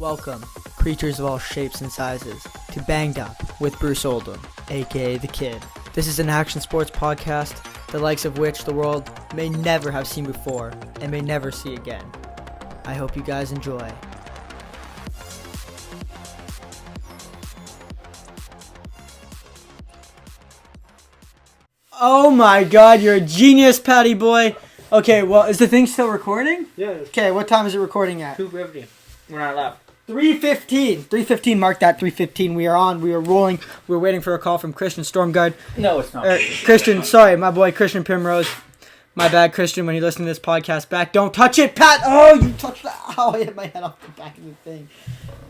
Welcome, creatures of all shapes and sizes, to Banged Up with Bruce Oldham, aka The Kid. This is an action sports podcast, the likes of which the world may never have seen before and may never see again. I hope you guys enjoy. Oh my god, you're a genius, Patty boy! Okay, well, is the thing still recording? Yeah. Okay, what time is it recording at? 2:50. We're not allowed. 3:15. 3:15, mark that, 3:15. We are on, we are rolling. We're waiting for a call from Christian Stormguard. No, it's not. Christian, sorry, my boy Christian Primrose. My bad, Christian, when you listen to this podcast back. Don't touch it, Pat! Oh, you touched that. Oh, I hit my head off the back of the thing.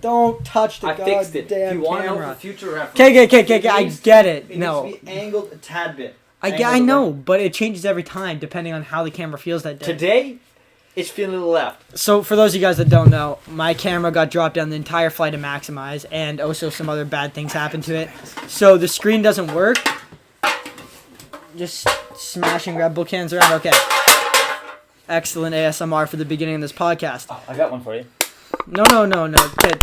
Don't touch the goddamn camera. I fixed it. If you want to know for future reference. Okay, I get it. It No. needs to be angled a tad bit. I know, but it changes every time depending on how the camera feels that day. Today, it's feeling to the left. So, for those of you guys that don't know, my camera got dropped down the entire flight of Maximize, and also some other bad things happened to it. So, the screen doesn't work. Just smashing Red Bull cans around. Okay. Excellent ASMR for the beginning of this podcast. Oh, I got one for you. No. Kid.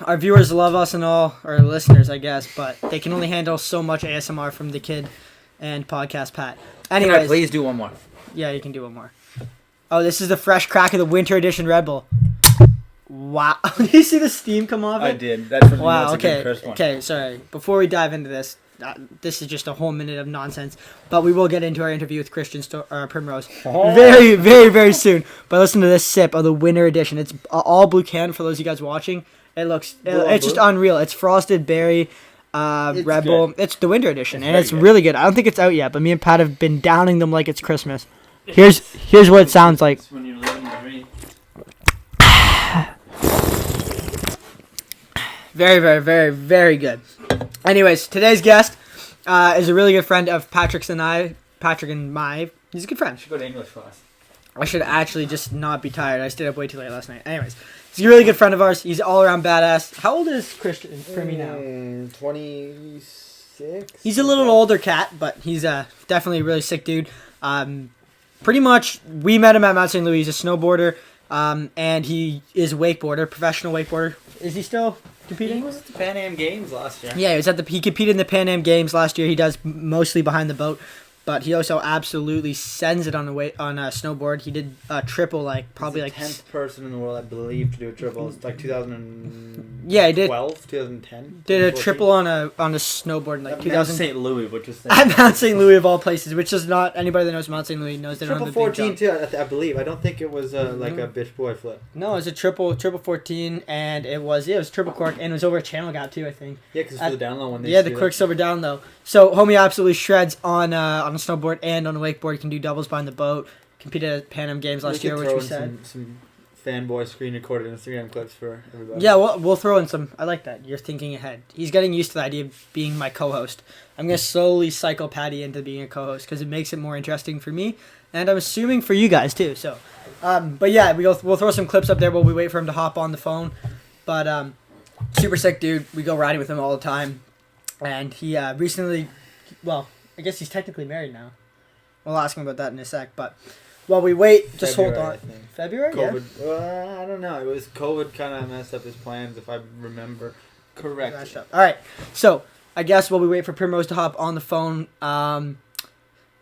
Our viewers love us and all, or listeners, I guess, but they can only handle so much ASMR from the Kid and Podcast Pat. Anyways, Can I please do one more? Yeah, you can do one more. Oh, this is the fresh crack of the winter edition Red Bull. Wow. Did you see the steam come off it? I did. That's when Wow, a okay. good first one. Okay, sorry. Before we dive into this, this is just a whole minute of nonsense, but we will get into our interview with Christian Primrose very, very, very soon. But listen to this sip of the winter edition. It's all blue can for those of you guys watching. It looks, it's just unreal. It's frosted berry, Red Bull. Good. It's the winter edition, and it's good. really good. I don't think it's out yet, but me and Pat have been downing them like it's Christmas. Here's what it sounds like. When you're living the dream. Very, very, very, very good. Anyways, today's guest is a really good friend of Patrick's and I. Patrick and my. He's a good friend. You should go to English class. I should actually just not be tired. I stayed up way too late last night. Anyways, he's a really good friend of ours. He's all around badass. How old is Christian Primmy now? 26. He's a little older cat, but he's definitely a really sick dude. Pretty much, we met him at Mount St. Louis. He's a snowboarder, and he is a wakeboarder, professional wakeboarder. Is he still competing? He was at the Pan Am Games last year. Yeah, he competed in the Pan Am Games last year. He does mostly behind the boat, but he also absolutely sends it on a snowboard. He did a triple, probably He's the 10th person in the world, I believe, to do a triple. It's like 2012, Yeah, he did. 2010. Did a triple on a snowboard in 2000. St. Louis, which is At Mount St. Louis of all places, which is not anybody that knows Mount St. Louis knows they don't have Triple the big 14 jump. too, I believe. I don't think it was like a bitch boy flip. No, it was a triple 14, and it was triple cork, and it was over a channel gap too, I think. Yeah, because for the down low one. Yeah, the Quicksilver down low. So homie absolutely shreds on a snowboard and on a wakeboard. He can do doubles behind the boat. Competed at Pan Am Games last year, which we said. Some fanboy screen recorded Instagram clips for everybody. Yeah, we'll throw in some. I like that. You're thinking ahead. He's getting used to the idea of being my co-host. I'm going to slowly cycle Patty into being a co-host because it makes it more interesting for me, and I'm assuming for you guys too. So, but yeah, we'll throw some clips up there while we wait for him to hop on the phone. But super sick dude. We go riding with him all the time, and he recently, well, I guess he's technically married now. We'll ask him about that in a sec, but while we wait, just hold on. February? COVID. Yeah. I don't know. It was COVID kind of messed up his plans, if I remember correctly. All right. So, I guess while we wait for Primrose to hop on the phone,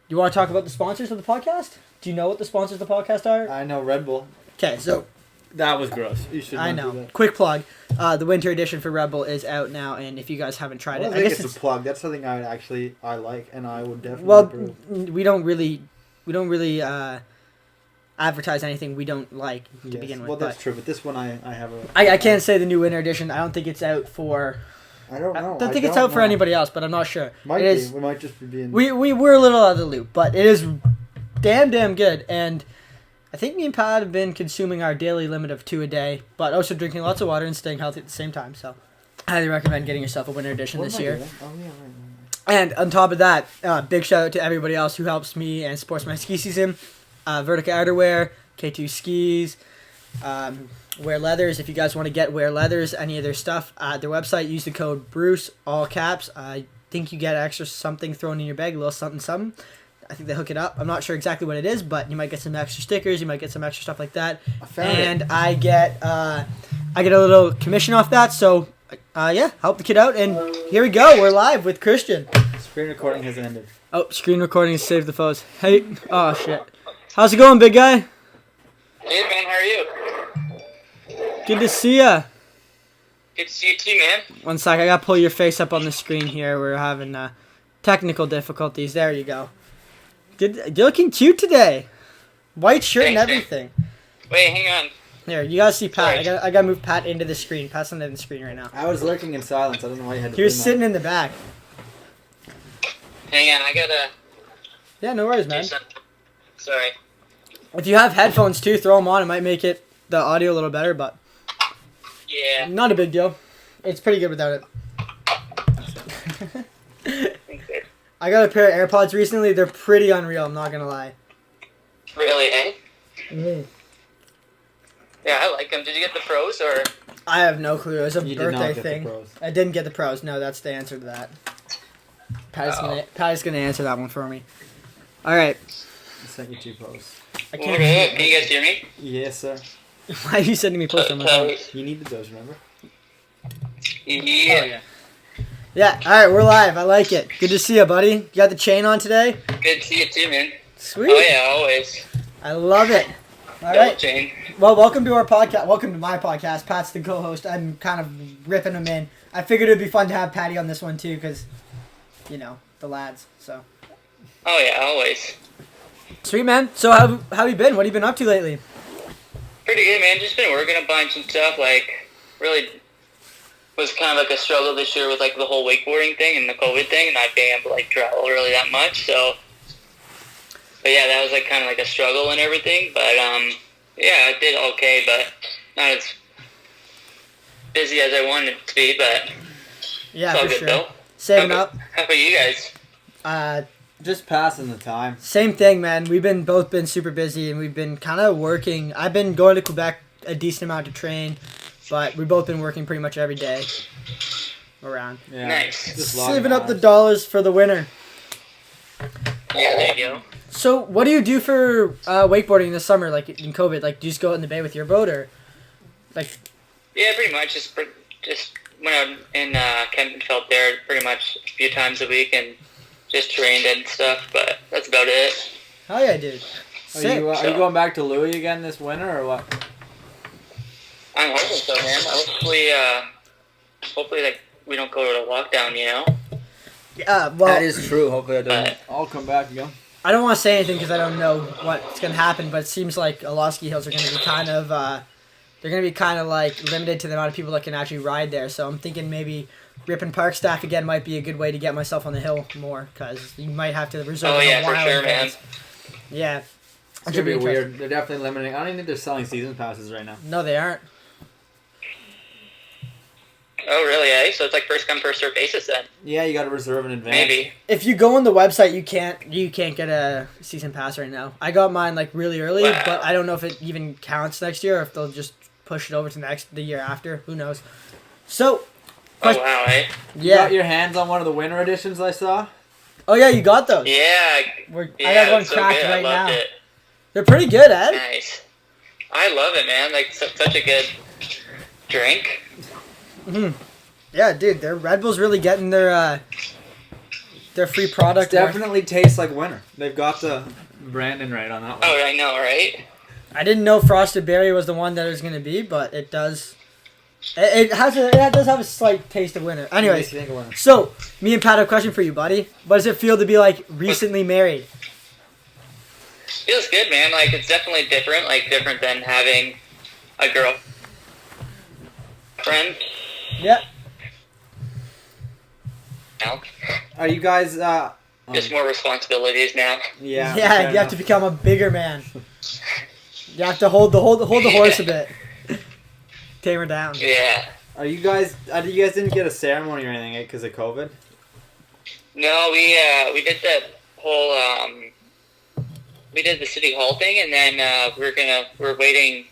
you want to talk about the sponsors of the podcast? Do you know what the sponsors of the podcast are? I know Red Bull. Okay, so That was gross. You should. I know. Quick plug. The winter edition for Red Bull is out now, and if you guys haven't tried it, I guess it's a plug. That's something I like, and I would definitely. Well, approve. we don't really advertise anything we don't like to begin with. Well, that's true, but this one I have a. I can't say the new winter edition. I don't think it's out for. I don't know. I don't think it's out for anybody else, but I'm not sure. Might it be. is. We might just be being. We're a little out of the loop, but it is damn good, and I think me and Pat have been consuming our daily limit of 2 a day, but also drinking lots of water and staying healthy at the same time. So, I highly recommend getting yourself a winter edition this year. Oh yeah, right. And on top of that, big shout out to everybody else who helps me and supports my ski season. Vertica Outerwear, K2 Skis, Wear Leathers. If you guys want to get Wear Leathers, any of their stuff at their website, use the code BRUCE, all caps. I think you get extra something thrown in your bag, a little something. I think they hook it up. I'm not sure exactly what it is, but you might get some extra stickers. You might get some extra stuff like that. I found And I get a little commission off that. So, yeah, help the kid out. And here we go. We're live with Christian. Screen recording has ended. Oh, screen recording is save the foes. Hey, oh shit. How's it going, big guy? Hey man, how are you? Good to see ya. Good to see you too, man. One sec, I gotta pull your face up on the screen here. We're having technical difficulties. There you go. Good, you're looking cute today. White shirt and Thanks, everything. Wait, hang on. Here, you gotta see Pat. Sorry. I gotta move Pat into the screen. Pat's on the screen right now. I was lurking in silence. I don't know why you had to He was do that. sitting in the back. Hang on, I gotta Yeah, no worries, do man. something. Sorry. If you have headphones too, throw them on. It might make the audio a little better, but Yeah. not a big deal. It's pretty good without it. Thanks, babe. I got a pair of AirPods recently. They're pretty unreal. I'm not gonna lie. Really, eh? Mm. Yeah, I like them. Did you get the pros or? I have no clue. It was a You did not birthday get thing. the pros. I didn't get the pros. No, that's the answer to that. Pat's gonna answer that one for me. All right. I sent you 2 posts. I Can can't. you guys hear me? Yes, sir. Why are you sending me posts on my phone? You needed those, remember? Yeah. Yeah. All right, we're live. I like it. Good to see you, buddy. You got the chain on today? Good to see you too, man. Sweet. Oh yeah, always. I love it. All Double right. chain. Well, welcome to our podcast. Welcome to my podcast. Pat's the co-host. I'm kind of ripping him in. I figured it'd be fun to have Patty on this one too, because, you know, the lads. So. Oh yeah, always. Sweet, man. So how you been? What have you been up to lately? Pretty good, man. Just been working a bunch and stuff. Like, really was kind of like a struggle this year with like the whole wakeboarding thing and the COVID thing, and not being able to like travel really that much. So, but yeah, that was like kind of like a struggle and everything. But yeah, I did okay, but not as busy as I wanted it to be. But Yeah, it's all for good sure. though. Saving how up. about, How about you guys? Just passing the time. Same thing, man. We've both been super busy, and we've been kind of working. I've been going to Quebec a decent amount to train, but we've both been working pretty much every day around. Yeah. Nice. Just logging Saving up the hours. dollars for the winter. Yeah, there you go. So, what do you do for wakeboarding this summer, like in COVID? Like, do you just go out in the bay with your boat, or like? Yeah, pretty much. Just went out in Kempenfeld there pretty much a few times a week and just trained and stuff. But that's about it. Hell yeah, dude. Are Sick. you going back to Louis again this winter or what? I'm hoping so, man. Hopefully, like we don't go to a lockdown, you know. Well, That is true. Hopefully I don't. But- I'll come back again. I don't want to say anything because I don't know what's gonna happen, but it seems like a lot of ski hills are gonna be kind of like limited to the amount of people that can actually ride there. So I'm thinking maybe ripping park staff again might be a good way to get myself on the hill more, because you might have to reserve. Oh a yeah, for while sure, in man. advance. Yeah. It's gonna be weird. They're definitely limiting. I don't even think they're selling season passes right now. No, they aren't. Oh really? Eh? So it's like first come first served basis then. Yeah, you got to reserve in advance. Maybe. If you go on the website, you can't get a season pass right now. I got mine like really early, Wow. but I don't know if it even counts next year or if they'll just push it over to the year after. Who knows? So, Oh wow, eh? You got yeah. your hands on one of the winter editions I saw? Oh yeah, you got those. Yeah. I Yeah, got one it's so cracked good. right I loved now. it. They're pretty good, Ed. Nice. I love it, man. Like such a good drink. Hmm. Yeah, dude, their Red Bull's really getting their free It product. definitely tastes like winter. They've got the branding right on that one. Oh, I know, right? I didn't know Frosted Berry was the one that it was gonna be, but it does. It does have a slight taste of winter. Anyways, Makes you think of winter. so me and Pat have a question for you, buddy. What does it feel to be like recently married? Feels good, man. Like it's definitely different. Like different than having a girlfriend. Yeah. Now, Are you guys? just more responsibilities now. Yeah. Yeah, fair you have enough. to become a bigger man. You have to hold the horse a bit. Tame her down. Yeah. Are you guys? You guys didn't get a ceremony or anything because of COVID? No, we did the whole we did the city hall thing, and then we're waiting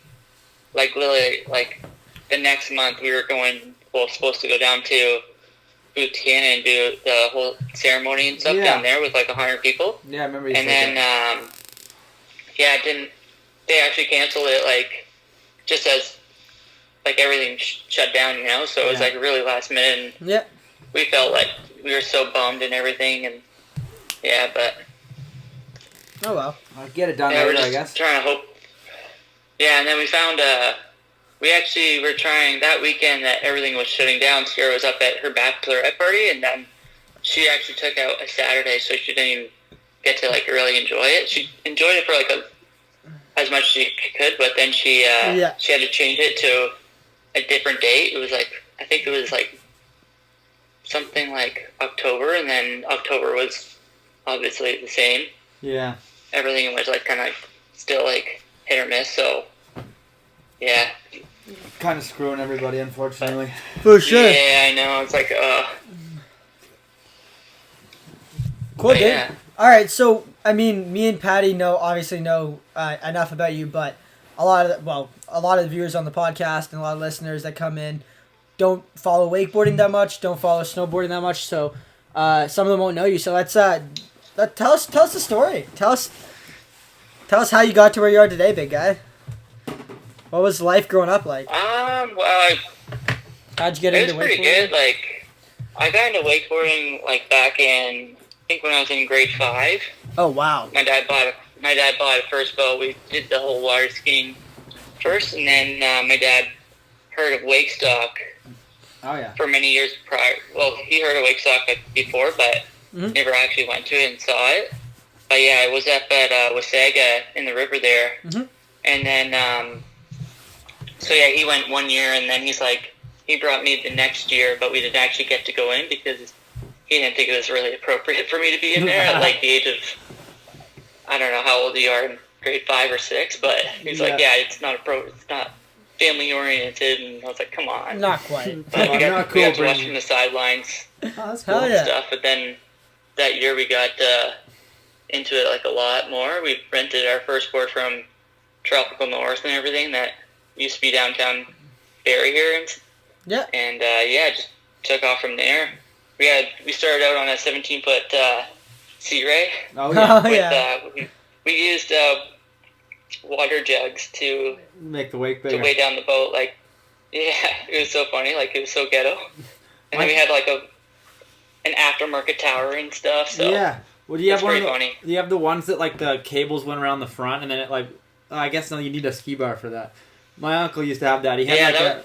like literally like the next month we were supposed to go down to boot Tiana and do the whole ceremony and stuff down there with like 100 people. Yeah, I remember you and said then, that. they actually canceled it, like, just as, like, everything shut down, you know? So it was, like, really last minute, and we felt like we were so bummed and everything, and, but... Oh, well. I'll get it done we're later, just I guess. trying to hope... Yeah, and then we found, we actually were trying that weekend that everything was shutting down. Sierra was up at her bachelorette party, and then she actually took out a Saturday, so she didn't even get to, like, really enjoy it. She enjoyed it for, like, as much as she could, but then she had to change it to a different date. It was like, I think it was like something like October, and then October was obviously the same. Yeah. Everything was like kind of still like hit or miss, so yeah. Kind of screwing everybody, unfortunately. For sure. Yeah, I know. It's like, Cool, dude. yeah. All right, so I mean, me and Patty obviously know enough about you, but a lot of the viewers on the podcast and a lot of listeners that come in don't follow wakeboarding that much, don't follow snowboarding that much, so some of them won't know you. So let's tell us the story. Tell us how you got to where you are today, big guy. What was life growing up like? Well, How'd you get it into was pretty wakeboarding? good. Like, I got into wakeboarding like back in, I think when I was in grade 5. Oh wow. My dad bought a first boat. We did the whole water skiing first, and then my dad heard of wake stock for many years prior. Well, he heard of wake stock before, but never actually went to it and saw it. But yeah, I was up at Wasaga in the river there, and then so yeah, he went one year, and then he brought me the next year, but we didn't actually get to go in because he didn't think it was really appropriate for me to be in there at like the age of, I don't know how old you are, in grade 5 or 6, but he's like, it's not it's not family oriented, and I was like, come on. Not quite. But we got to watch from the sidelines Oh, that's cool. and stuff, but then that year we got into it like a lot more. We rented our first board from Tropical North and everything that used to be downtown Barrie here, and just took off from there. We started out on a 17-foot Sea Ray. Oh yeah. With, we used water jugs to Make the wake bigger. weigh down the boat. Like, yeah, it was so funny. Like, it was so ghetto. And then we had like an aftermarket tower and stuff. So yeah. Well, do you have pretty funny. Do you have the ones that like the cables went around the front and then it like? I guess no, you need a ski bar for that. My uncle used to have that. He had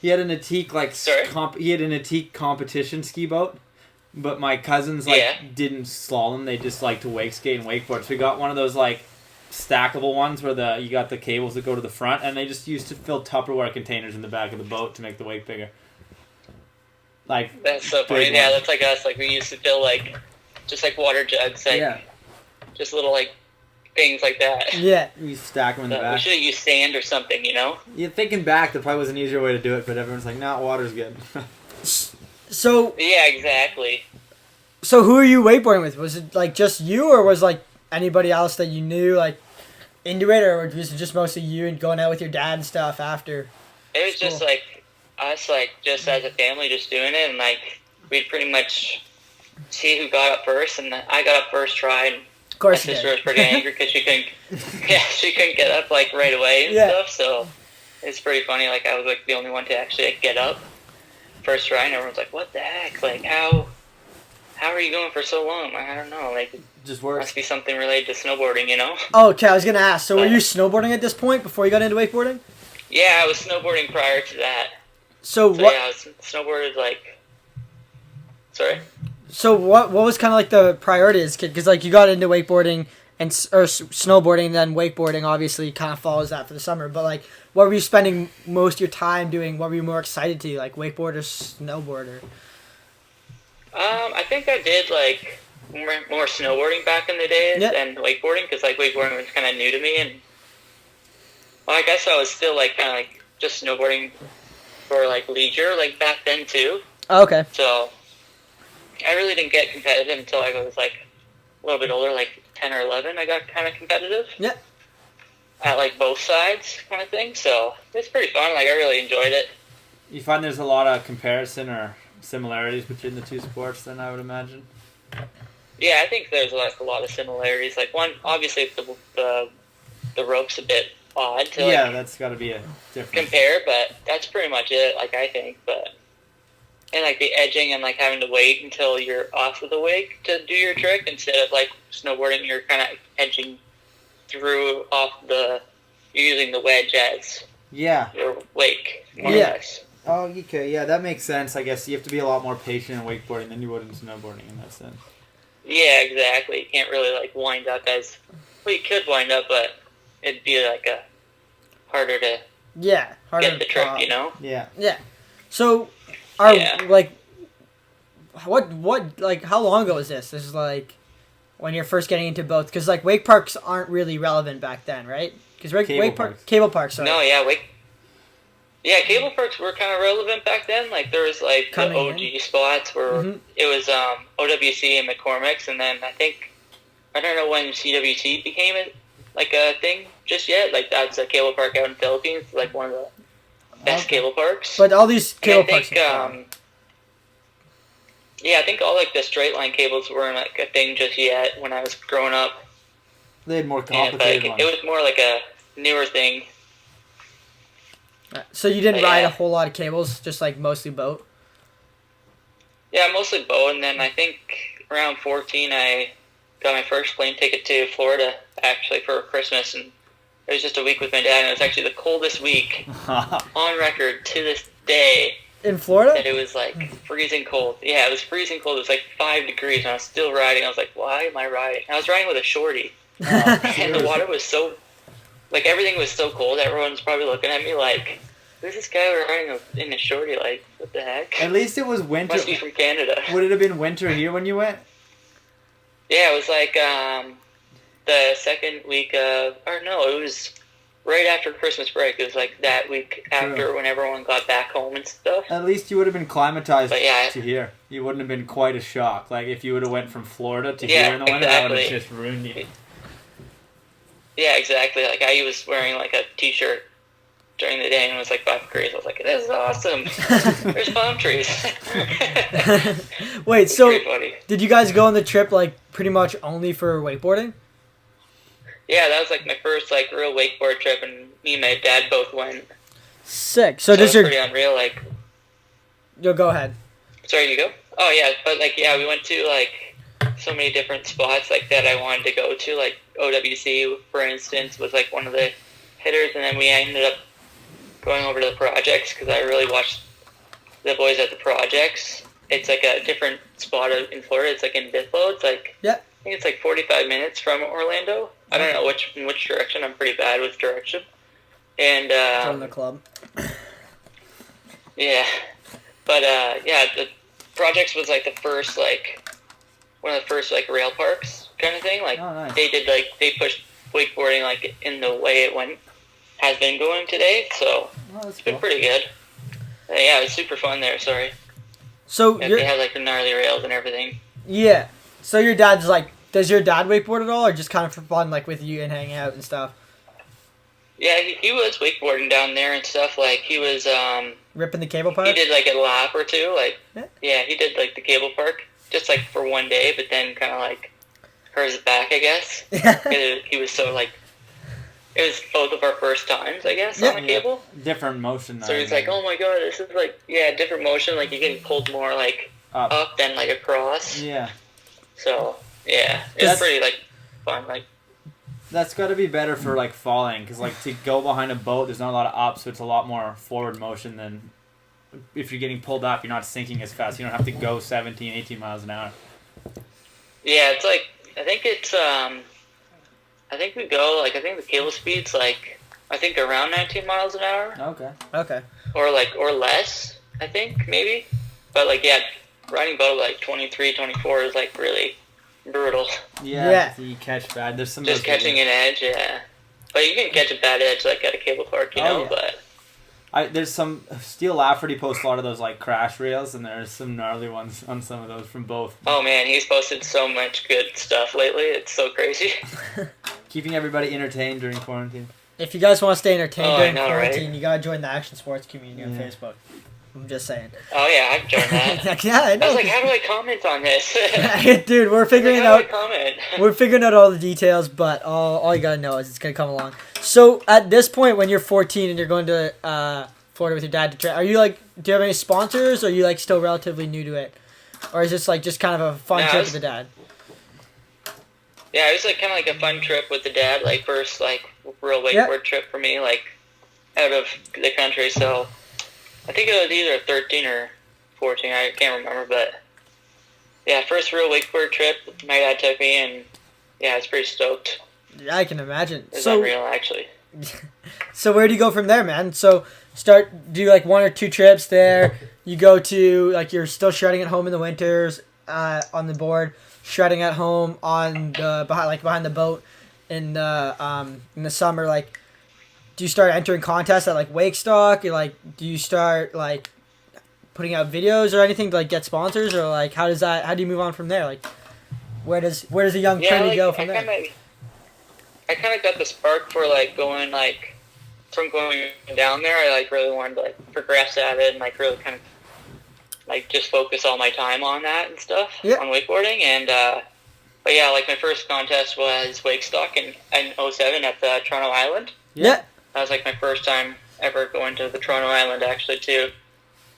he had an Atique he had an Atique competition ski boat, but my cousins didn't slalom. They just liked to wake skate and wakeboard. So we got one of those like stackable ones where you got the cables that go to the front, and they just used to fill Tupperware containers in the back of the boat to make the wake bigger. Like that's so funny. Yeah, that's like us. Like we used to fill like just like water jugs, like just little like things like that. Yeah, you stack them in the back. We should have used sand or something, you know. Yeah, thinking back, there probably was an easier way to do it, but everyone's like, "Nah, water's good." So yeah, exactly. So who are you wakeboarding with? Was it like just you, or was like anybody else that you knew like into it, or was it just mostly you and going out with your dad and stuff after? It was just like us, like just as a family, just doing it, and like we'd pretty much see who got up first, and I got up first try, and of course my sister was pretty angry because she couldn't get up like right away and stuff. So it's pretty funny. Like I was like the only one to actually like, get up first try, and everyone's like, "What the heck? Like how are you going for so long?" Like, I don't know. Like it just works. Must be something related to snowboarding, you know? Oh, okay. I was gonna ask. So were you snowboarding at this point before you got into wakeboarding? Yeah, I was snowboarding prior to that. So what? Yeah, I was snowboarded like. Sorry. So what was kind of like the priorities? Because like you got into wakeboarding or snowboarding, and then wakeboarding obviously kind of follows that for the summer. But like, what were you spending most of your time doing? What were you more excited to, like wakeboard or snowboard? I think I did like more snowboarding back in the day than wakeboarding, because like wakeboarding was kind of new to me, and well, I guess I was still like kind of like just snowboarding for like leisure like back then too. Oh, okay. So I really didn't get competitive until I was like a little bit older, like 10 or 11. I got kind of competitive. Yeah. At like both sides kind of thing. So it's pretty fun. Like I really enjoyed it. You find there's a lot of comparison or similarities between the two sports then, I would imagine. Yeah, I think there's like a lot of similarities. Like one, obviously the rope's a bit odd to Yeah, that's got to be a difference. compare, but that's pretty much it. Like I think, and like the edging and like having to wait until you're off of the wake to do your trick instead of like snowboarding, you're kind of edging through you're using the wedge as Yeah. your wake. More Yeah. or less. Oh, okay. Yeah, that makes sense. I guess you have to be a lot more patient in wakeboarding than you would in snowboarding in that sense. Yeah, exactly. You can't really like wind up you could wind up, but it'd be like harder to harder get the trick, you know? Yeah. Yeah. So, like, what, like, how long ago was this? This is like when you're first getting into both, because like wake parks aren't really relevant back then, right? Because cable parks. Sorry. No, cable parks were kind of relevant back then. Like there was like the OG spots where it was OWC and McCormick's, and then I don't know when CWC became like a thing just yet. Like that's a cable park out in the Philippines, like one of the best cable parks. But all these cable parks. I think all like the straight line cables weren't like a thing just yet when I was growing up. They had more complicated ones. It was more like a newer thing. So you didn't ride a whole lot of cables, just like mostly boat? Yeah, mostly boat, and then I think around 14 I got my first plane ticket to Florida, actually, for Christmas, and it was just a week with my dad, and it was actually the coldest week on record to this day. In Florida? And it was like freezing cold. Yeah, it was freezing cold. It was like 5 degrees, and I was still riding. I was like, why am I riding? And I was riding with a shorty, and the water was so... Like, everything was so cold, everyone's probably looking at me like, who's this guy riding in a shorty? Like, what the heck? At least it was winter. Must be from Canada. Would it have been winter here when you went? Yeah, it was like the second week of... Or no, it was right after Christmas break. It was like that week after when everyone got back home and stuff. At least you would have been climatized to here. You wouldn't have been quite a shock. Like, if you would have went from Florida to here in the winter, that would have just ruined you. Yeah, exactly. Like, I was wearing, like, a t-shirt during the day, and it was, like, 5 degrees. I was like, this is awesome. There's palm trees. Wait, so did you guys go on the trip, like, pretty much only for wakeboarding? Yeah, that was, like, my first, like, real wakeboard trip, and me and my dad both went. Sick. So does it was pretty unreal, like... Yo, go ahead. Sorry, you go? Oh, yeah, but, like, yeah, we went to, like, so many different spots, like, that I wanted to go to, like, OWC, for instance, was like one of the hitters, and then we ended up going over to the projects because I really watched the boys at the projects. It's like a different spot in Florida. It's like in Bithlo. It's like I think it's like 45 minutes from Orlando. I don't know in which direction. I'm pretty bad with direction. And join the club. Yeah, but the projects was like the first one of the first like rail parks kind of thing. Like they pushed wakeboarding like in the way it has been going today. So it's been pretty good. Yeah, it was super fun there. Sorry. So they had like the gnarly rails and everything. Yeah. So your dad's like, does your dad wakeboard at all, or just kind of for fun, like with you and hanging out and stuff? Yeah, he was wakeboarding down there and stuff. Like he was ripping the cable park. He did like a lap or two. Like he did like the cable park just like for one day, but then kind of like hers it back, I guess. He was so like. It was both of our first times, I guess, on the cable. Different motion. So he's like, oh my god, this is like, different motion. Like, you're getting pulled more, like, up than, like, across. Yeah. So, yeah. It's pretty, like, fun. Like, that's got to be better for, like, falling. Because, like, to go behind a boat, there's not a lot of up, so it's a lot more forward motion than... If you're getting pulled up, you're not sinking as fast. You don't have to go 17, 18 miles an hour. Yeah, it's like... I think it's, I think we go, like, I think the cable speed's, like, I think around 19 miles an hour. Okay. Or less, I think, maybe. But, like, yeah, riding boat, like, 23, 24 is, like, really brutal. Yeah. So you catch bad. There's some... Just catching an edge, yeah. But you can catch a bad edge, like, at a cable park, you know, but... There's some... Steel Lafferty posts a lot of those, like, crash reels, and there's some gnarly ones on some of those from both. Oh, man, he's posted so much good stuff lately. It's so crazy. Keeping everybody entertained during quarantine. If you guys want to stay entertained during quarantine, right? you gotta join the Action Sports community on Facebook. I'm just saying. Oh yeah, I've joined that. Yeah, I know. I was like, how do I comment on this? Dude, we're figuring how out. do I comment? We're figuring out all the details, but all you gotta know is it's gonna come along. So at this point, when you're 14 and you're going to Florida with your dad to train, are you like? Do you have any sponsors? Or are you like still relatively new to it, or is this like just kind of a fun trip with the dad? Yeah, it was like kind of like a fun trip with the dad. Like first like real wakeboard trip for me, like out of the country. So I think it was either 13 or 14. I can't remember, but yeah, first real wakeboard trip. My dad took me, and yeah, I was pretty stoked. Yeah, I can imagine. It's unreal, actually. So where do you go from there, man? So do like 1 or 2 trips there. You go to like you're still shredding at home in the winters on the board, shredding at home on the behind the boat in the summer. Like, do you start entering contests at like Wakestock? Or like, do you start like putting out videos or anything to like get sponsors, or like how do you move on from there? Like, where does a young Trinity go from there? I kind of got the spark for like going like from going down there. I like really wanted to like progress at it and like really kind of like just focus all my time on that and stuff on wakeboarding. And but yeah, like my first contest was Wakestock in 2007 at the Toronto Island. Yeah, that was like my first time ever going to the Toronto Island actually too.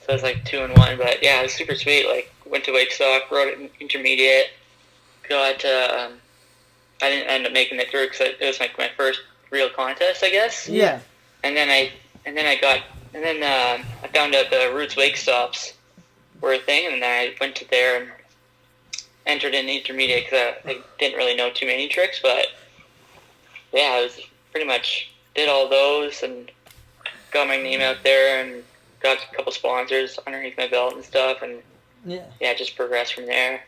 So it was like 2 and 1, but yeah, it was super sweet. Like went to Wakestock, rode it intermediate, got. I didn't end up making it through because it was like my first real contest, I guess. Yeah. And then I found out the Roots Wake Stops were a thing, and then I went to there and entered in intermediate because I didn't really know too many tricks, but yeah, I was pretty much did all those and got my name out there and got a couple sponsors underneath my belt and stuff, and yeah, just progressed from there.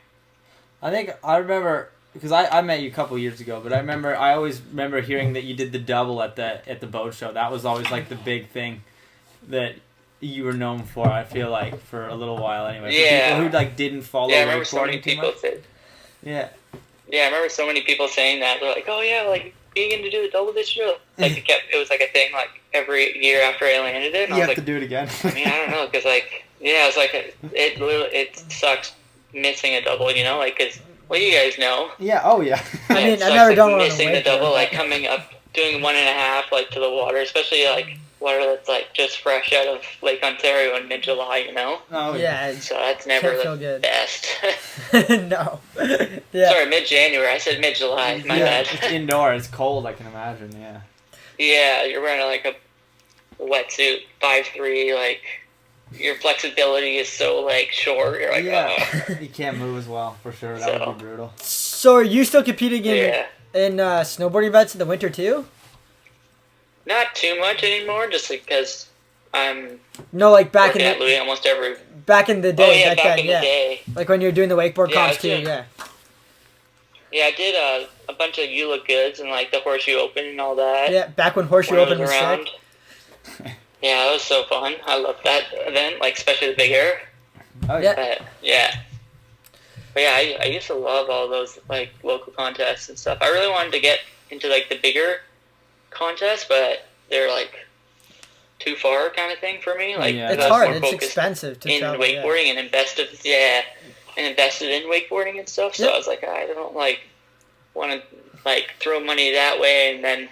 I remember. Because I met you a couple years ago, but I always remember hearing that you did the double at the boat show. That was always like the big thing that you were known for. I feel like for a little while anyway. Yeah. For people who like didn't follow. Yeah, I remember so many people said. Yeah. Yeah, I remember so many people saying that. They're like, "Oh yeah, like are you going to do the double this year?" Like it was like a thing like every year after I landed it. And you I was have like, to do it again. I mean, I don't know, because like it's like it sucks missing a double, you know, like because. Well, you guys know. Yeah. Oh, yeah. I mean, I've never done one missing the double, like coming up, doing 1.5, like to the water, especially like water that's like just fresh out of Lake Ontario in mid-July, you know. Oh yeah. So that's never the best. No. Yeah. Sorry, mid-January. I said mid-July. My bad. It's indoor. It's cold. I can imagine. Yeah. Yeah, you're wearing like a wetsuit, 5'3", like. Your flexibility is so like short. You're like, you can't move as well for sure. That would be brutal. So are you still competing in snowboarding events in the winter too? Not too much anymore, just because I'm. No, like back in at Louis almost every. Back in the day. Oh yeah, back in the day. Like when you were doing the wakeboard comps too. Yeah. Yeah, I did a bunch of You Look Goods and like the Horseshoe Open and all that. Yeah, back when Horseshoe Open was sick. Yeah, it was so fun. I loved that event, like especially the big air. Oh yeah. But yeah, I used to love all those like local contests and stuff. I really wanted to get into like the bigger contests, but they're like too far kind of thing for me. Like it's hard. It's expensive to in travel, wakeboarding and invested in wakeboarding and stuff. So I was like, I don't like want to like throw money that way and then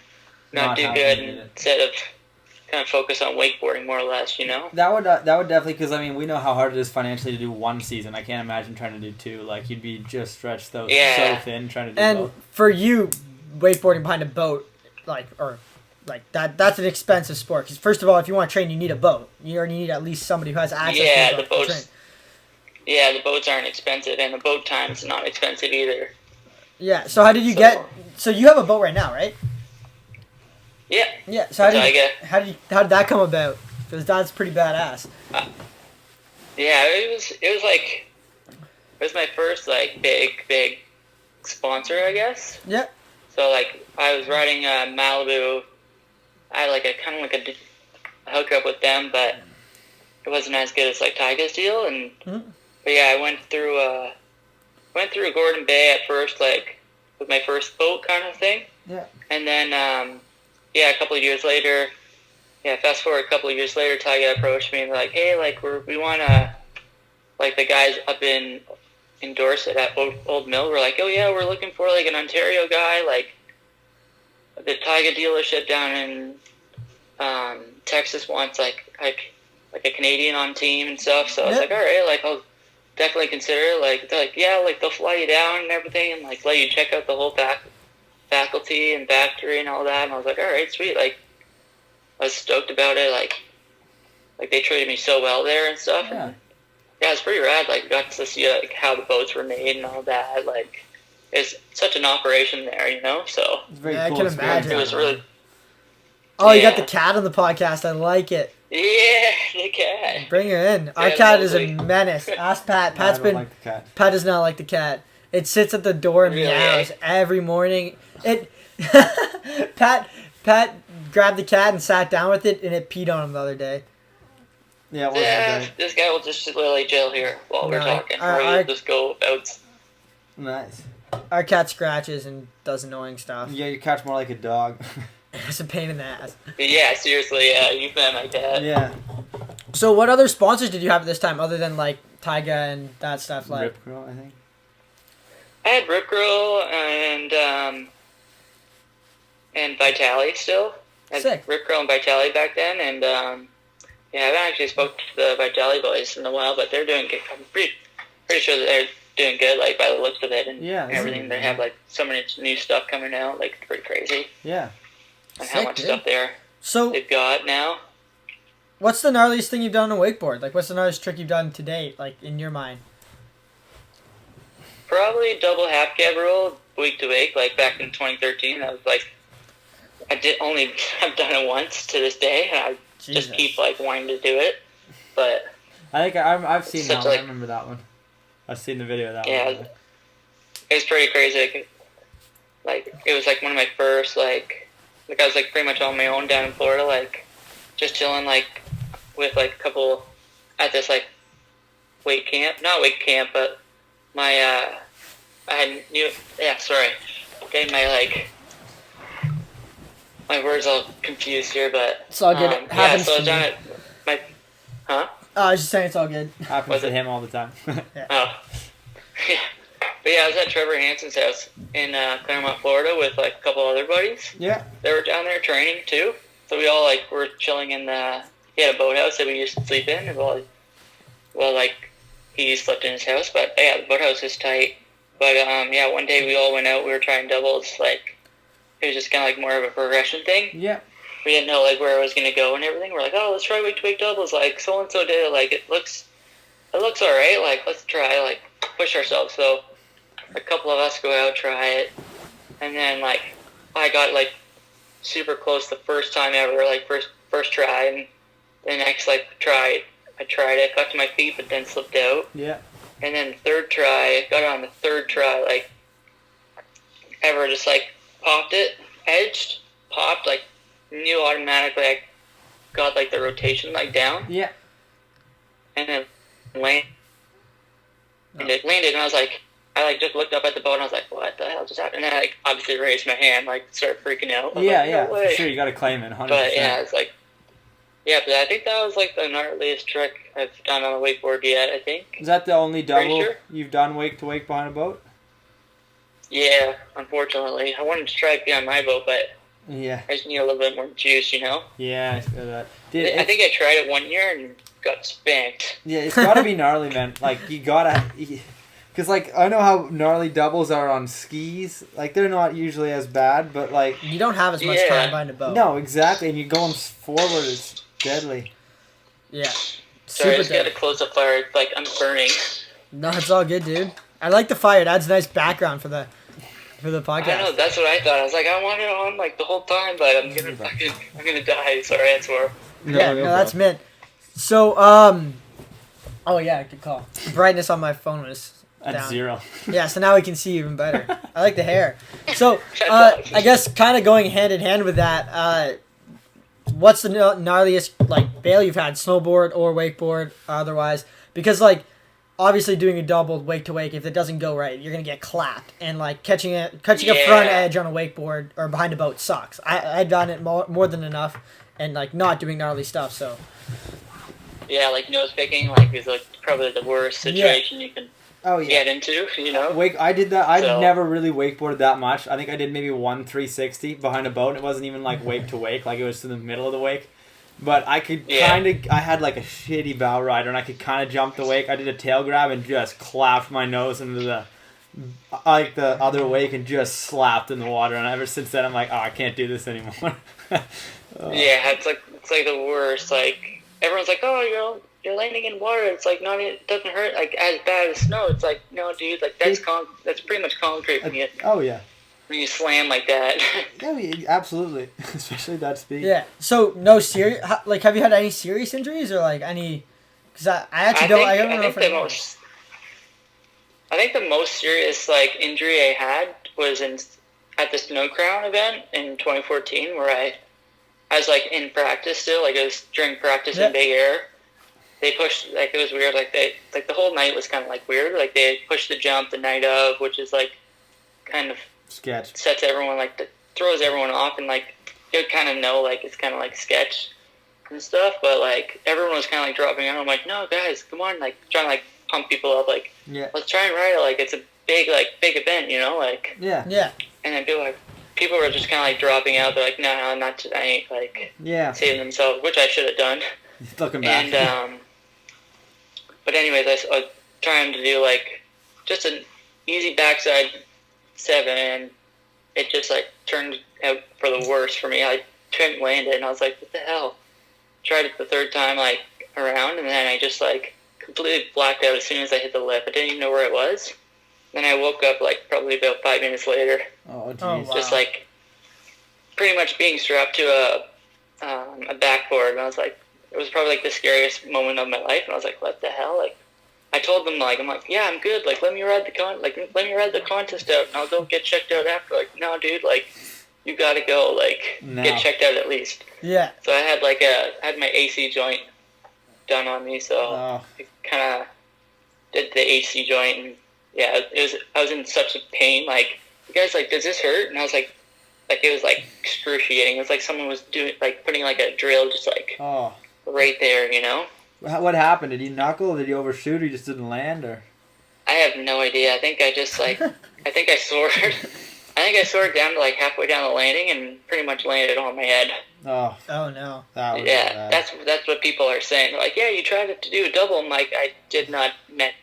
not do good instead of. Kind of focus on wakeboarding more or less, you know? That would definitely, because I mean, we know how hard it is financially to do one season. I can't imagine trying to do 2. Like, you'd be just stretched so thin trying to do both. And for you, wakeboarding behind a boat, that's an expensive sport. Because first of all, if you want to train, you need a boat. You already need at least somebody who has access to the boat. Yeah, the boats aren't expensive, and the boat time's not expensive either. Yeah, so how did you get... So you have a boat right now, right? Yeah. Yeah. So how did that come about? Because that's pretty badass. Yeah, it was my first like big sponsor, I guess. Yeah. So like I was riding Malibu. I had like a kind of like a hookup with them, but it wasn't as good as like Tyga's deal. And but yeah, I went through Gordon Bay at first, like with my first boat kind of thing. Yeah. And then. Yeah, a couple of years later, fast forward a couple of years later, Tyga approached me and like, hey, like we want to, like the guys up in Dorset at Old Mill were like, oh yeah, we're looking for like an Ontario guy, like the Tyga dealership down in Texas wants like a Canadian on team and stuff. So I was like, all right, like I'll definitely consider it. Like they're like, yeah, like they'll fly you down and everything, and like let you check out the whole faculty and factory and all that. And I was like, all right, sweet. Like I was stoked about it. Like they treated me so well there and stuff. Yeah. And, yeah, it's pretty rad. Like got to see like how the boats were made and all that. Like it's such an operation there, you know. So It's very Yeah, I cool can experience. imagine. it was really. Oh, you got Yeah. the cat on the podcast. I like it. Yeah, the cat. Bring her in. Our Yeah, cat is a totally. menace. Ask Pat. I Pat's don't been. like the cat. Pat does not like the cat. It sits at the door and Really? meows every morning. It. Pat grabbed the cat and sat down with it, and it peed on him the other day. Yeah, it wasn't Yeah, great. this guy will just literally jail here while we're No, talking. I- Or I- he'll just go out. Nice. Our cat scratches and does annoying stuff. Yeah, your cat's more like a dog. It's a pain in the ass. But yeah, seriously, yeah, you've met my cat. Yeah. So, what other sponsors did you have at this time, other than like Tyga and that stuff? Like, Rip Curl, I think. I had Rip Curl and Vitali still. I had Sick. Rip Curl and Vitali back then, and yeah, I haven't actually spoke to the Vitali boys in a while, but they're doing good. I'm pretty sure that they're doing good, like by the looks of it and Yeah, everything. They have like so many new stuff coming out, like pretty crazy. Yeah. And how Sick, much dude. stuff so they've got now. what's the gnarliest thing you've done on a wakeboard? Like, what's the gnarliest trick you've done to date, like in your mind? Probably double half cab rule week to week, like back in 2013. That was like, I've done it once to this day, and I just Jesus. keep like wanting to do it. But I think I've seen Such that one. like- I remember that one. I've seen the video of that Yeah. one. it was pretty crazy. Like it was like one of my first like I was like pretty much on my own down in Florida, like just chilling like with like a couple at this like not wake camp, but my getting my like my words all confused here, but It's all good. It yeah, happens so I to was down me. at my I was just saying it's all good. Happens Was to it? him all the time. Oh. Yeah. But yeah, I was at Trevor Hansen's house in Claremont, Florida with like a couple other buddies. Yeah. They were down there training too. So we all like were chilling in he had a boathouse that we used to sleep in. And like he slept in his house, but yeah, the boathouse is tight. But yeah, one day we all went out, we were trying doubles, like it was just kinda like more of a progression thing. Yeah. We didn't know like where it was gonna go and everything. We're like, oh, let's try week to week doubles. Like so and so did it. Like it looks alright. Like let's try. Like push ourselves. So a couple of us go out, try it, and then like I got like super close the first time ever. Like first try, and the next like try, I tried it, got to my feet, but then slipped out. Yeah. And then third try, got it on the third try, like ever just like popped it, edged, popped, like knew automatically I got like the rotation like down, Yeah. and then landed, and I was like, I like just looked up at the boat and I was like, what the hell just happened? And I like obviously raised my hand, like started freaking out. I was Yeah, like, yeah. no way. For sure, you got to claim it, 100%. But yeah, it's like, yeah, but I think that was like the gnarliest trick I've done on a wakeboard yet, I think. Is that the only double sure. you've done wake to wake behind a boat? Yeah, unfortunately. I wanted to try it behind my boat, but Yeah. I just need a little bit more juice, you know? Yeah, I feel that. I think I tried it 1 year and got spanked. Yeah, it's got to be gnarly, man. Like, you got to... Because, like, I know how gnarly doubles are on skis. Like, they're not usually as bad, but, like... You don't have as much Yeah. time behind a boat. No, exactly. And you're going forward, it's deadly. Yeah. Sorry, I Super just got to dead. close the fire. Like, I'm burning. No, it's all good, dude. I like the fire. It adds a nice background for the podcast. I know, that's what I thought. I was like, I want it on, like, the whole time, but I'm gonna die. Sorry, I swear. Yeah, no, that's mint. So, oh yeah, good call. The brightness on my phone was At down. 0. Yeah, so now we can see even better. I like the hair. So, I guess kind of going hand in hand with that, what's the gnarliest, like, bail you've had, snowboard or wakeboard, otherwise? Because, like, obviously doing a double wake to wake, if it doesn't go right, you're going to get clapped. And, like, catching a front Yeah. edge on a wakeboard or behind a boat sucks. I've done it more than enough. and like not doing gnarly stuff. So Yeah, like nose picking, like is like probably the worst situation you can get into. You know. I did that. I never really wakeboarded that much. I think I did maybe 360 behind a boat. It wasn't even like wake to wake, like it was to the middle of the wake. But I could kind of, I had like a shitty bow rider, and I could kind of jump the wake. I did a tail grab and just clapped my nose into the other wake and just slapped in the water. And ever since then, I'm like, oh, I can't do this anymore. Yeah, it's like the worst. Like everyone's like, oh, you're landing in water. It's like it doesn't hurt like as bad as snow. It's like, no, dude, like that's pretty much concrete when you slam like that. Yeah, absolutely, especially that speed. Yeah. So no serious. Like, have you had any serious injuries or like any? Because I actually don't. I don't know if I think the most serious like injury I had was at the Snow Crown event in 2014, where I was like in practice still. Like it was during practice in Big Air. They pushed, like it was weird. Like the whole night was kind of like weird. Like they pushed the jump the night of, which is like kind of sketch. Sets everyone throws everyone off, and like you kind of know like it's kind of like sketch and stuff. But like everyone was kind of like dropping out. I'm like, no guys, come on, like trying to like pump people up, like let's try and ride it. Like it's a big event, you know, like yeah. And then people were just kind of like dropping out. They're like, no, not today. Like saving themselves, which I should have done. Looking back. And but anyways, I was trying to do like just an easy backside 7, and it just like turned out for the worst for me. I couldn't land it, and I was like, what the hell? Tried it the third time like around, and then I just like completely blacked out as soon as I hit the lip. I didn't even know where it was. Then I woke up like probably about 5 minutes later. Oh, geez. Oh, wow. Just like pretty much being strapped to a backboard, and I was like, it was probably like the scariest moment of my life. And I was like, what the hell? Like, I told them I'm like, yeah, I'm good. Like, let me ride the contest out, and I'll go get checked out after. Like, no, dude, like, you gotta go. Like, get checked out at least. Yeah. So I had had my AC joint done on me, so I kind of did the AC joint, and I was in such a pain. Like, the guy's like, does this hurt? And I was like it was like excruciating. It was like someone was putting like a drill just like right there, you know. What happened? Did he knuckle? Did he overshoot? Or he just didn't land? Or I have no idea. I think I just I think I soared. I think I soared down to like halfway down the landing and pretty much landed on my head. Oh no. That was that's what people are saying. They're like, yeah, you tried to do a double. I'm like, I did not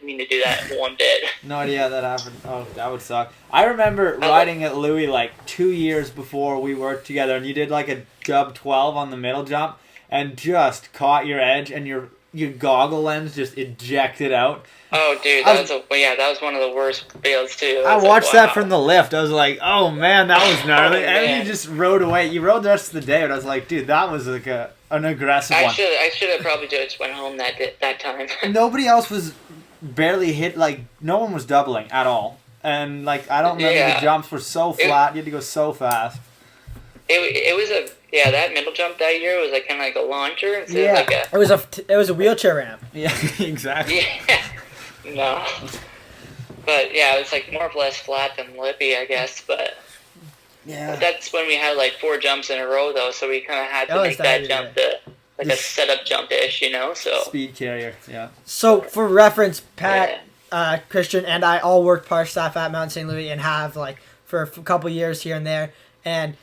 mean to do that one bit. No idea that happened. Oh, that would suck. I remember riding at Louis like 2 years before we worked together, and you did like a dub 12 on the middle jump and just caught your edge, and your goggle lens just ejected out. Oh, dude, that was one of the worst fails too. I watched that from the lift. I was like, oh man, that was gnarly. And you just rode away. You rode the rest of the day, and I was like, dude, that was like an aggressive one. I should have probably just went home that time. Nobody else was barely hit. Like no one was doubling at all, and like I don't remember the jumps were so flat. You had to go so fast. It was that middle jump that year was like kind of like a launcher instead of like it was a wheelchair ramp. Yeah, exactly. Yeah. No. But yeah, it was like more or less flat than lippy, I guess. But that's when we had like 4 jumps in a row, though. So we kind of had to make that jump like a setup jump-ish, you know. So speed carrier, yeah. So for reference, Pat, Christian, and I all worked park staff at Mount St. Louis and have like for a couple years here and there. And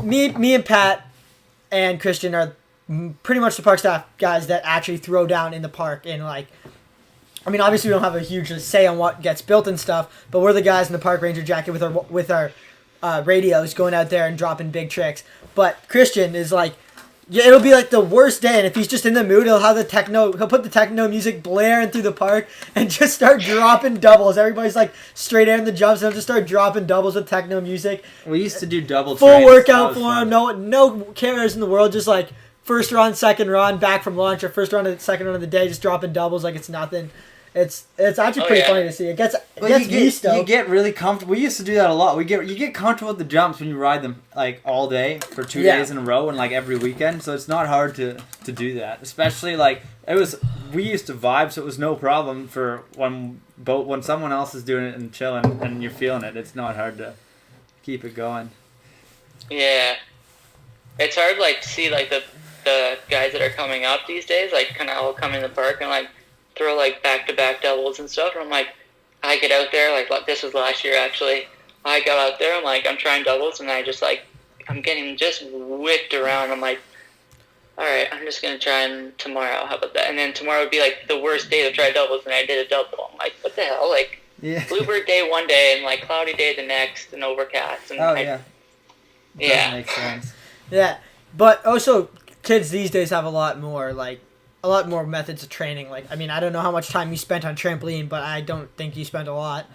me and Pat and Christian are pretty much the park staff guys that actually throw down in the park and like. I mean, obviously we don't have a huge say on what gets built and stuff, but we're the guys in the park ranger jacket with our radios going out there and dropping big tricks. But Christian is like, it'll be like the worst day, and if he's just in the mood, he'll put the techno music blaring through the park and just start dropping doubles. Everybody's like straight air in the jumps, and he'll just start dropping doubles with techno music. We used to do double full trains. workout for him. No cares in the world, just like first run, second run, back from lunch, or first run to the second run of the day, just dropping doubles like it's nothing. It's actually pretty funny to see. It gets me stoked. You get really comfortable. We used to do that a lot. You get comfortable with the jumps when you ride them like all day for 2 days in a row and like every weekend. So it's not hard to do that. Especially like we used to vibe, so it was no problem for when someone else is doing it and chilling and you're feeling it. It's not hard to keep it going. Yeah. it's hard like to see like the guys that are coming up these days, like kind of all come in the park and like throw like back-to-back doubles and stuff. And I'm like, I get out there, like this was last year actually. I got out there, I'm trying doubles, and I just like, I'm getting just whipped around. I'm like, all right, I'm just going to try them tomorrow. How about that? And then tomorrow would be like the worst day to try doubles, and I did a double. I'm like, what the hell? Like, bluebird day one day, and like cloudy day the next, and overcast. And Yeah. Yeah. Makes sense. Yeah, but also kids these days have a lot more methods of training. Like, I mean, I don't know how much time you spent on trampoline, but I don't think you spent a lot.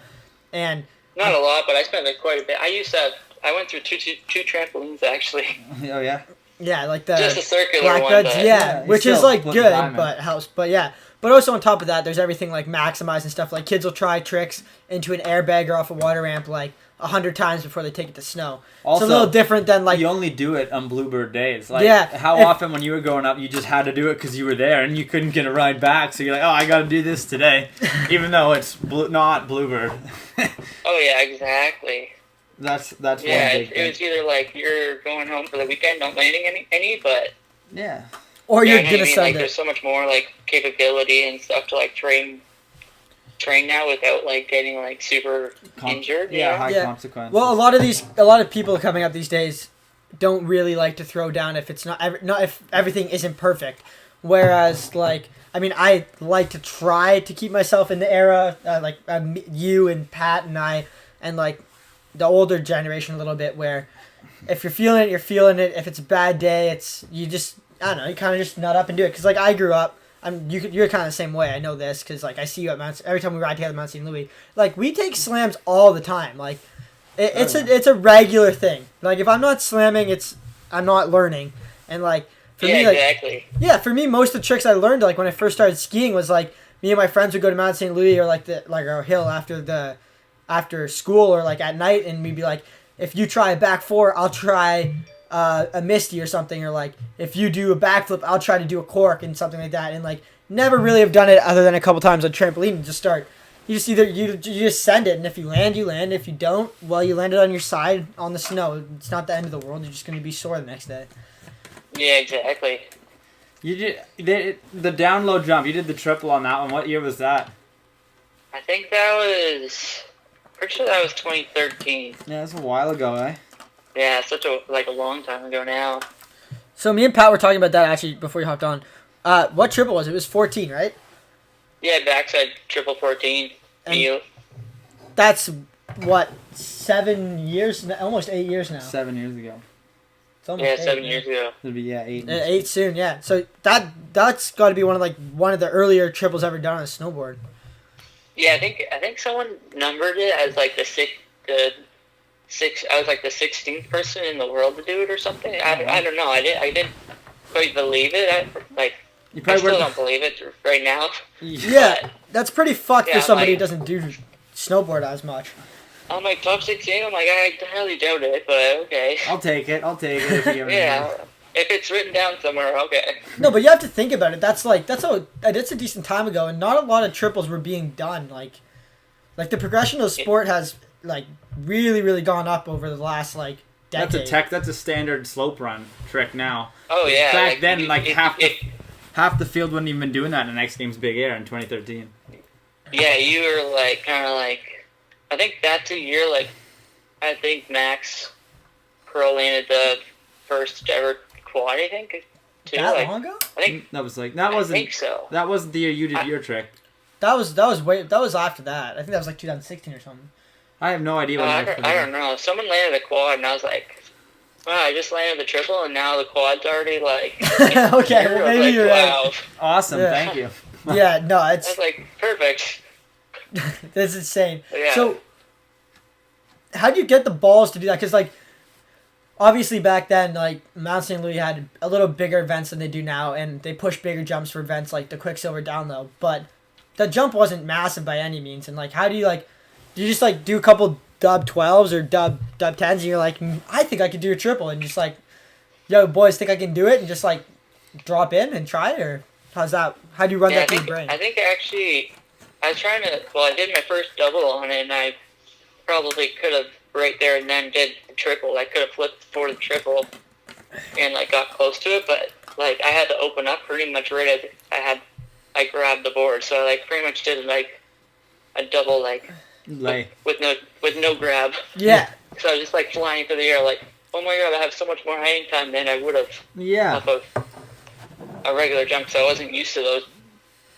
And not a lot, but I spent like quite a bit. I went through two trampolines actually. Oh yeah. Yeah, like the just a circular black one. beds, But yeah, which is still like put good, the time in. but helps. But yeah, but also on top of that, there's everything like maximize and stuff. Like kids will try tricks into an airbag or off a water ramp like 100 times before they take it to snow. Also, it's a little different than like you only do it on bluebird days. Like, Yeah, how if- often when you were growing up, you just had to do it because you were there and you couldn't get a ride back. So you're like, oh, I got to do this today, even though it's not bluebird. oh yeah, exactly. That's Yeah, one big it was either like you're going home for the weekend, not landing any, but yeah. or yeah, you're I know what gonna you mean, send like it. there's so much more like capability and stuff to like train now without like getting like super injured. You know? high Yeah. consequences. Well, a lot of people coming up these days don't really like to throw down if it's not if everything isn't perfect. Whereas, like, I mean, I like to try to keep myself in the era like you and Pat and I and like the older generation a little bit, where if you're feeling it, you're feeling it. If it's a bad day, you just I don't know, you kind of just nut up and do it. Because like I grew up. You're kind of the same way. I know this because like I see you at every time we ride together at Mount St. Louis. Like we take slams all the time. Like it's a regular thing. Like if I'm not slamming, I'm not learning. And like for me, like exactly. yeah, for me most of the tricks I learned like when I first started skiing was like me and my friends would go to Mount St. Louis or like our hill after school or like at night, and we'd be like, if you try a back four, I'll try a misty or something, or like if you do a backflip, I'll try to do a cork and something like that. And like never really have done it other than a couple times on trampoline. You just send it, and if you land, you land. If you don't, well, you landed on your side on the snow. It's not the end of the world. You're just gonna be sore the next day. Yeah, exactly. You did the down low jump. You did the triple on that one. What year was that? I think that was pretty sure that was 2013. Yeah, that's a while ago, eh? Yeah, such a long time ago now. So me and Pat were talking about that actually before you hopped on. What triple was it? It was 14, right? Yeah, backside triple 14. And- You. That's what 7 years, almost 8 years now. 7 years ago. It's almost Yeah, 8, 7 man. years ago. It'll be 8. 8 soon, yeah. So that's got to be one of the earlier triples ever done on a snowboard. Yeah, I think someone numbered it as like the six. I was like the 16th person in the world to do it or something. I don't know. I didn't quite believe it. You I probably still weren't. don't believe it right now. Yeah, that's pretty fucked for Yeah, somebody like- who doesn't do snowboard as much. I'm like top 16. I'm like I highly doubt it, but okay. I'll take it. If you give me Yeah, if it's written down somewhere, okay. No, but you have to think about it. That's a decent time ago, and not a lot of triples were being done. Like the progression of sport has like really, really gone up over the last like decade. That's a standard slope run trick now. Oh yeah. Back then, half it, half the field wouldn't even been doing that in the X Games Big Air in 2013. Yeah, you were like kind of like. I think that's a year like. I think Max Pro landed the first ever quad. I think. Too. That long ago? I think. That was like I wasn't think so. that wasn't the year you did your trick. That was after that. I think that was like 2016 or something. I have no idea what I Max don't know. Someone landed a quad, and I was like, "Wow, I just landed the triple, and now the quad's already like." Okay, well, maybe you're right. Wow. Awesome, Yeah. thank you. Yeah, no, I it's was like, perfect. that's insane. Yeah. So, how do you get the balls to do that? Because like, obviously back then, like Mount St. Louis had a little bigger events than they do now, and they push bigger jumps for events like the Quicksilver down low. But the jump wasn't massive by any means. And like, how do you just like do a couple dub 12s or dub 10s, and you're like, I think I could do a triple, and just like, yo boys, think I can do it, and just like drop in and try it, or how's that? How do you run that through your brain? I think actually, I was trying to. Well, I did my first double on it, and I probably could have right there and then did the triple. I could have flipped for the triple, and like got close to it, but like I had to open up pretty much right as I grabbed the board, so I like pretty much did like a double like Lay. with no grab. Yeah. So I was just like flying through the air, like, oh my god, I have so much more hang time than I would have Yeah. off of a regular jump. So I wasn't used to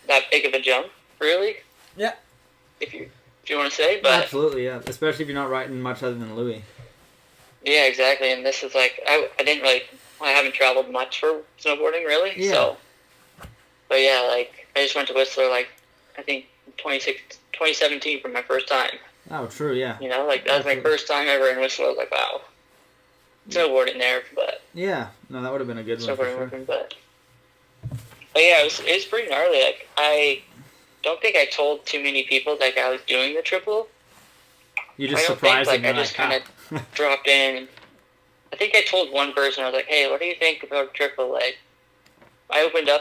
that big of a jump, really. Yeah. If you want to say, but Absolutely, yeah. Especially if you're not riding much other than Louis. yeah, exactly. And this is like I haven't traveled much for snowboarding really. Yeah. So, but yeah, like I just went to Whistler like I think 2017 for my first time. Oh, true, yeah. You know, like that was my first time ever in Whistler. I was like, wow, snowboarding there, but Yeah. No, that would have been a good one for snowboarding sure. working, but yeah, it was pretty gnarly. Like I don't think I told too many people like I was doing the triple. You just I don't think, surprised them. like, I just kind of dropped in. I think I told one person, I was like, hey, what do you think about triple? Like, I opened up